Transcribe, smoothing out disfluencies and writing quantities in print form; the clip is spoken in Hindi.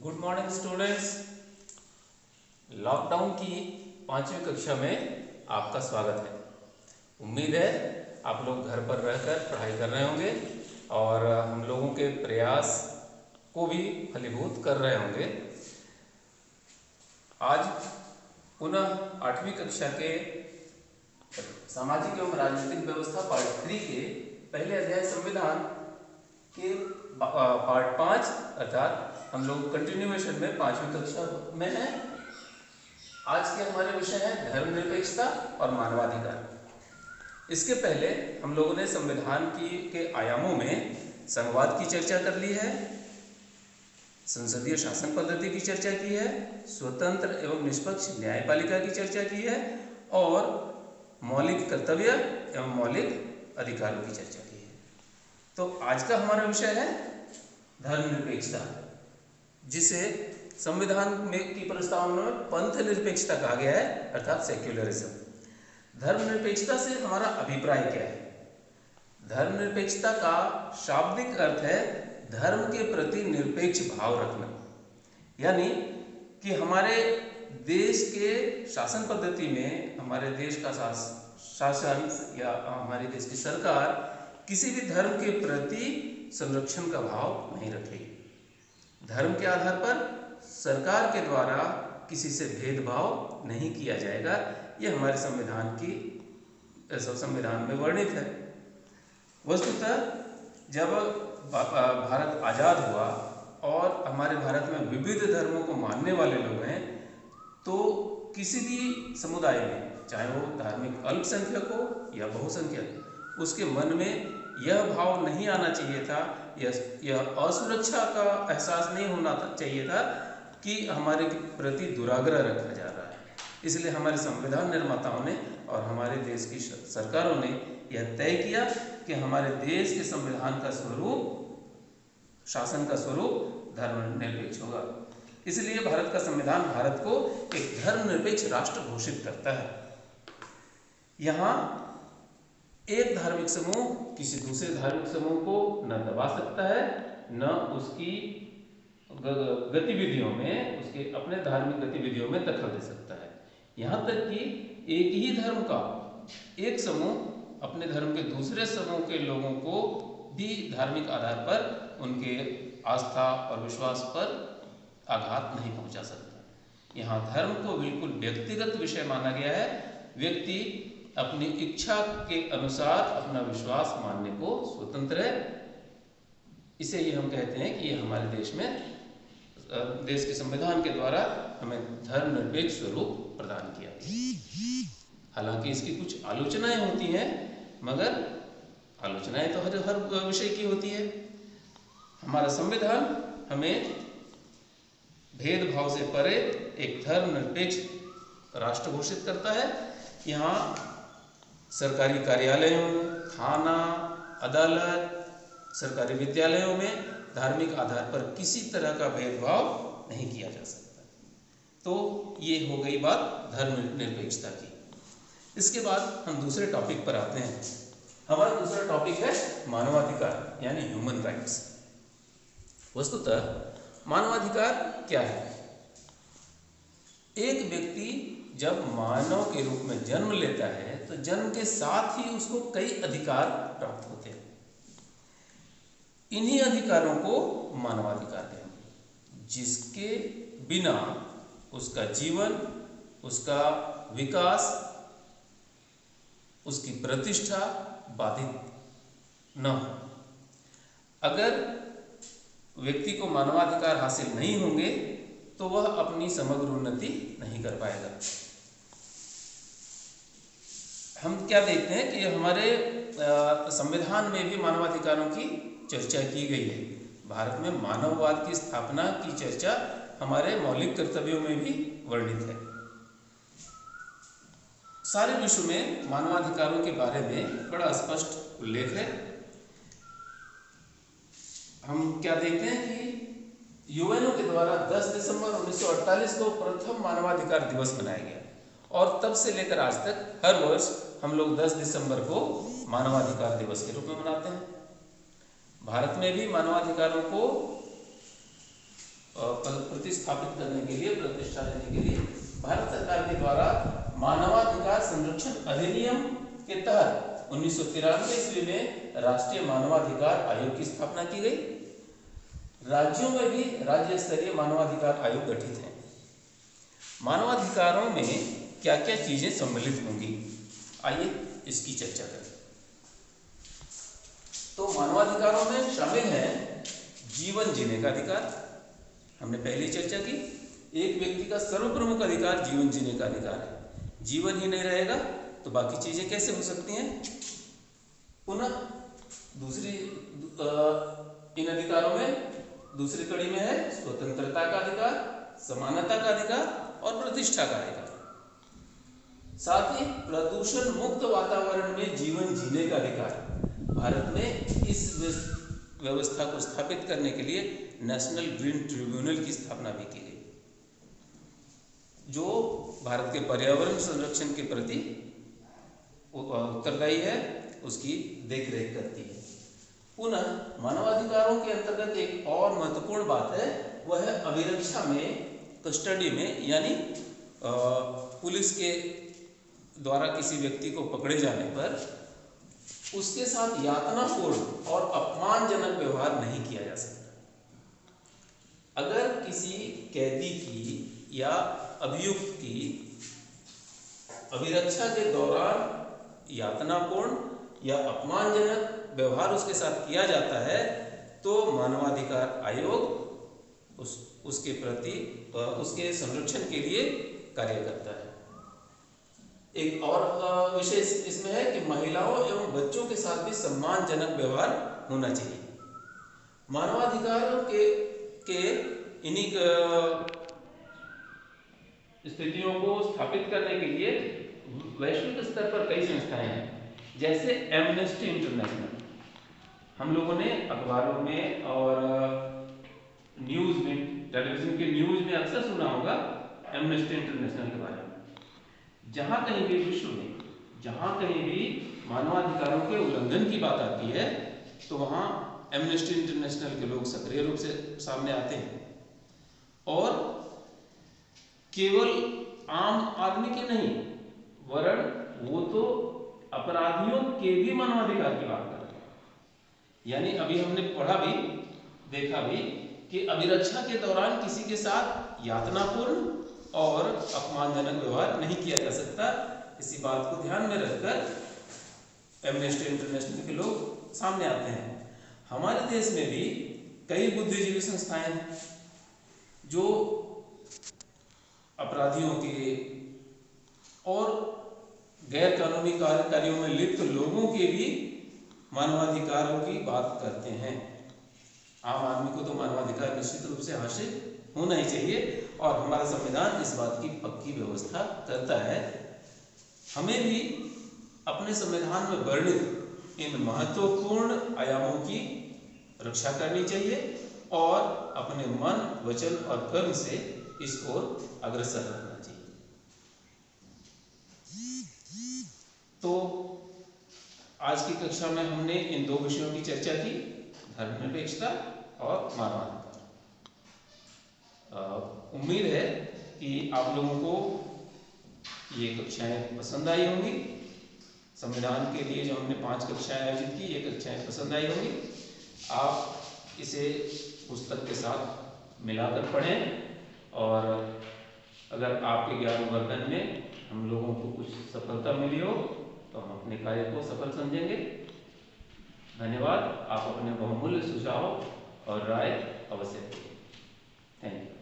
Good morning students. लॉकडाउन की 5वीं कक्षा में आपका स्वागत है। उम्मीद है आप लोग घर पर रहकर पढ़ाई कर रहे होंगे और हम लोगों के प्रयास को भी फलीभूत कर रहे होंगे। आज पुनः 8वीं कक्षा के सामाजिक एवं राजनीतिक व्यवस्था पार्ट 3 के पहले अध्याय संविधान के पार्ट 5 अर्थात हम लोग कंटिन्यूएशन में 5वीं कक्षा में हैं। आज के हमारे विषय है धर्मनिरपेक्षता और मानवाधिकार। इसके पहले हम लोगों ने संविधान के आयामों में संघवाद की चर्चा कर ली है, संसदीय शासन पद्धति की चर्चा की है, स्वतंत्र एवं निष्पक्ष न्यायपालिका की चर्चा की है और मौलिक कर्तव्य एवं मौलिक अधिकारों की चर्चा की है। तो आज का हमारा विषय है धर्मनिरपेक्षता, जिसे संविधान में की प्रस्तावना में पंथ निरपेक्षता कहा गया है अर्थात सेक्युलरिज्म। धर्मनिरपेक्षता से हमारा अभिप्राय क्या है? धर्मनिरपेक्षता का शाब्दिक अर्थ है धर्म के प्रति निरपेक्ष भाव रखना, यानी कि हमारे देश के शासन पद्धति में हमारे देश का शासन या हमारे देश की सरकार किसी भी धर्म के प्रति संरक्षण का भाव नहीं रखेगी। धर्म के आधार पर सरकार के द्वारा किसी से भेदभाव नहीं किया जाएगा। यह हमारे संविधान में वर्णित है। वस्तुतः जब भारत आज़ाद हुआ और हमारे भारत में विविध धर्मों को मानने वाले लोग हैं, तो किसी भी समुदाय में, चाहे वो धार्मिक अल्पसंख्यक हो या बहुसंख्यक, उसके मन में यह भाव नहीं आना चाहिए था, यह असुरक्षा का एहसास नहीं होना चाहिए था कि हमारे प्रति दुराग्रह रखा जा रहा है। इसलिए हमारे संविधान निर्माताओं ने और हमारे देश की सरकारों ने यह तय किया कि हमारे देश के संविधान का स्वरूप, शासन का स्वरूप धर्मनिरपेक्ष होगा। इसलिए भारत का संविधान भारत को एक धर्मनिरपेक्ष राष्ट्र घोषित करता है। यहाँ एक धार्मिक समूह किसी दूसरे धार्मिक समूह को न दबा सकता है, न उसकी गतिविधियों में, उसके अपने धार्मिक गतिविधियों में दखल दे सकता है। यहाँ तक कि एक ही धर्म का एक समूह अपने धर्म के दूसरे समूह के लोगों को भी धार्मिक आधार पर उनके आस्था और विश्वास पर आघात नहीं पहुंचा सकता। यहाँ धर्म को बिल्कुल व्यक्तिगत विषय माना गया है। व्यक्ति अपनी इच्छा के अनुसार अपना विश्वास मानने को स्वतंत्र है। इसे ही हम कहते हैं कि ये हमारे देश के संविधान के द्वारा हमें धर्मनिरपेक्ष स्वरूप प्रदान किया गया। हालांकि इसकी कुछ आलोचनाएं होती हैं, मगर आलोचनाएं तो हर विषय की होती है। हमारा संविधान हमें भेदभाव से परे एक धर्मनिरपेक्ष राष्ट्र घोषित करता है। यहाँ सरकारी कार्यालयों, थाना, अदालत, सरकारी विद्यालयों में धार्मिक आधार पर किसी तरह का भेदभाव नहीं किया जा सकता। तो ये हो गई बात धर्मनिरपेक्षता की। इसके बाद हम दूसरे टॉपिक पर आते हैं। हमारा दूसरा टॉपिक है मानवाधिकार यानी ह्यूमन राइट्स। वस्तुतः मानवाधिकार क्या है? एक व्यक्ति जब मानव के रूप में जन्म लेता है तो जन्म के साथ ही उसको कई अधिकार प्राप्त होते हैं। इन्हीं अधिकारों को मानवाधिकार कहते हैं, जिसके बिना उसका जीवन, उसका विकास, उसकी प्रतिष्ठा बाधित न हो। अगर व्यक्ति को मानवाधिकार हासिल नहीं होंगे तो वह अपनी समग्र उन्नति नहीं कर पाएगा। हम क्या देखते हैं कि हमारे संविधान में भी मानवाधिकारों की चर्चा की गई है। भारत में मानववाद की स्थापना की चर्चा हमारे मौलिक कर्तव्यों में भी वर्णित है। सारे विश्व में मानवाधिकारों के बारे में बड़ा स्पष्ट उल्लेख है। हम क्या देखते हैं कि यूएनओ के द्वारा 10 दिसंबर 1948 को प्रथम मानवाधिकार दिवस मनाया गया और तब से लेकर आज तक हर वर्ष हम लोग 10 दिसंबर को मानवाधिकार दिवस के रूप में मनाते हैं। भारत में भी मानवाधिकारों को प्रतिस्थापित करने के लिए, प्रतिष्ठा देने के लिए भारत सरकार के द्वारा मानवाधिकार संरक्षण अधिनियम के तहत 1993 ईस्वी में राष्ट्रीय मानवाधिकार आयोग की स्थापना की गई। राज्यों में भी राज्य स्तरीय मानवाधिकार आयोग गठित हैं। मानवाधिकारों में क्या क्या चीजें सम्मिलित होंगी, आइए इसकी चर्चा करें। तो मानवाधिकारों में शामिल है जीवन जीने का अधिकार, हमने पहले चर्चा की। एक व्यक्ति का सर्वप्रमुख अधिकार जीवन जीने का अधिकार है। जीवन ही नहीं रहेगा तो बाकी चीजें कैसे हो सकती हैं। पुनः दूसरी इन अधिकारों में दूसरी कड़ी में है स्वतंत्रता का अधिकार, समानता का अधिकार और प्रतिष्ठा का अधिकार। साथ ही प्रदूषण मुक्त वातावरण में जीवन जीने का अधिकार। भारत में इस व्यवस्था को स्थापित करने के लिए नेशनल ग्रीन ट्रिब्यूनल की स्थापना भी की गई, जो भारत के पर्यावरण संरक्षण के प्रति उत्तरदायी है, उसकी देखरेख करती है। पुनः मानवाधिकारों के अंतर्गत एक और महत्वपूर्ण बात है, वह है अभिरक्षा में, कस्टडी में, यानी पुलिस के द्वारा किसी व्यक्ति को पकड़े जाने पर उसके साथ यातनापूर्ण और अपमानजनक व्यवहार नहीं किया जा सकता। अगर किसी कैदी की या अभियुक्त की अभिरक्षा के दौरान यातनापूर्ण या अपमानजनक व्यवहार उसके साथ किया जाता है तो मानवाधिकार आयोग उसके प्रति उसके संरक्षण के लिए कार्य करता है। एक और विषय इसमें है कि महिलाओं एवं बच्चों के साथ भी सम्मानजनक व्यवहार होना चाहिए। मानवाधिकारों के इन्हीं स्थितियों को स्थापित करने के लिए वैश्विक स्तर पर कई संस्थाएं हैं, जैसे एमनेस्टी इंटरनेशनल। हम लोगों ने अखबारों में और न्यूज में, टेलीविजन के न्यूज में अक्सर सुना होगा एमनेस्टी इंटरनेशनल के बारे में। जहां कहीं भी विश्व में जहां कहीं भी मानवाधिकारों के उल्लंघन की बात आती है तो वहां एमनेस्टी इंटरनेशनल के लोग सक्रिय रूप से सामने आते हैं और केवल आम आदमी के नहीं, वरन वो तो अपराधियों के भी मानवाधिकार की बात करते हैं। यानी अभी हमने पढ़ा भी, देखा भी कि अभिरक्षा के दौरान किसी के साथ यातनापूर्ण और अपमानजनक व्यवहार नहीं किया जा सकता। इसी बात को ध्यान में रखकर एमनेस्टी इंटरनेशनल के लोग सामने आते हैं। हमारे देश में भी कई बुद्धिजीवी संस्थाएं हैं जो अपराधियों के और गैर कानूनी कार्यों में लिप्त लोगों के भी मानवाधिकारों की बात करते हैं। आम आदमी को तो मानवाधिकार निश्चित रूप से हासिल होना ही चाहिए और हमारा संविधान इस बात की पक्की व्यवस्था करता है। हमें भी अपने संविधान में वर्णित इन महत्वपूर्ण आयामों की रक्षा करनी चाहिए और अपने मन, वचन और कर्म से इस ओर अग्रसर रहना चाहिए। तो आज की कक्षा में हमने इन दो विषयों की चर्चा की, धर्मनिरपेक्षता और मानवाधिकार। उम्मीद है कि आप लोगों को ये कक्षाएं पसंद आई होंगी। संविधान के लिए जो हमने 5 कक्षाएं आयोजित की, ये कक्षाएं पसंद आई होंगी। आप इसे पुस्तक के साथ मिलाकर पढ़ें और अगर आपके ज्ञानवर्धन में हम लोगों को कुछ सफलता मिली हो तो हम अपने कार्य को सफल समझेंगे। धन्यवाद। आप अपने बहुमूल्य सुझाव और राय अवश्य दें। Thank you.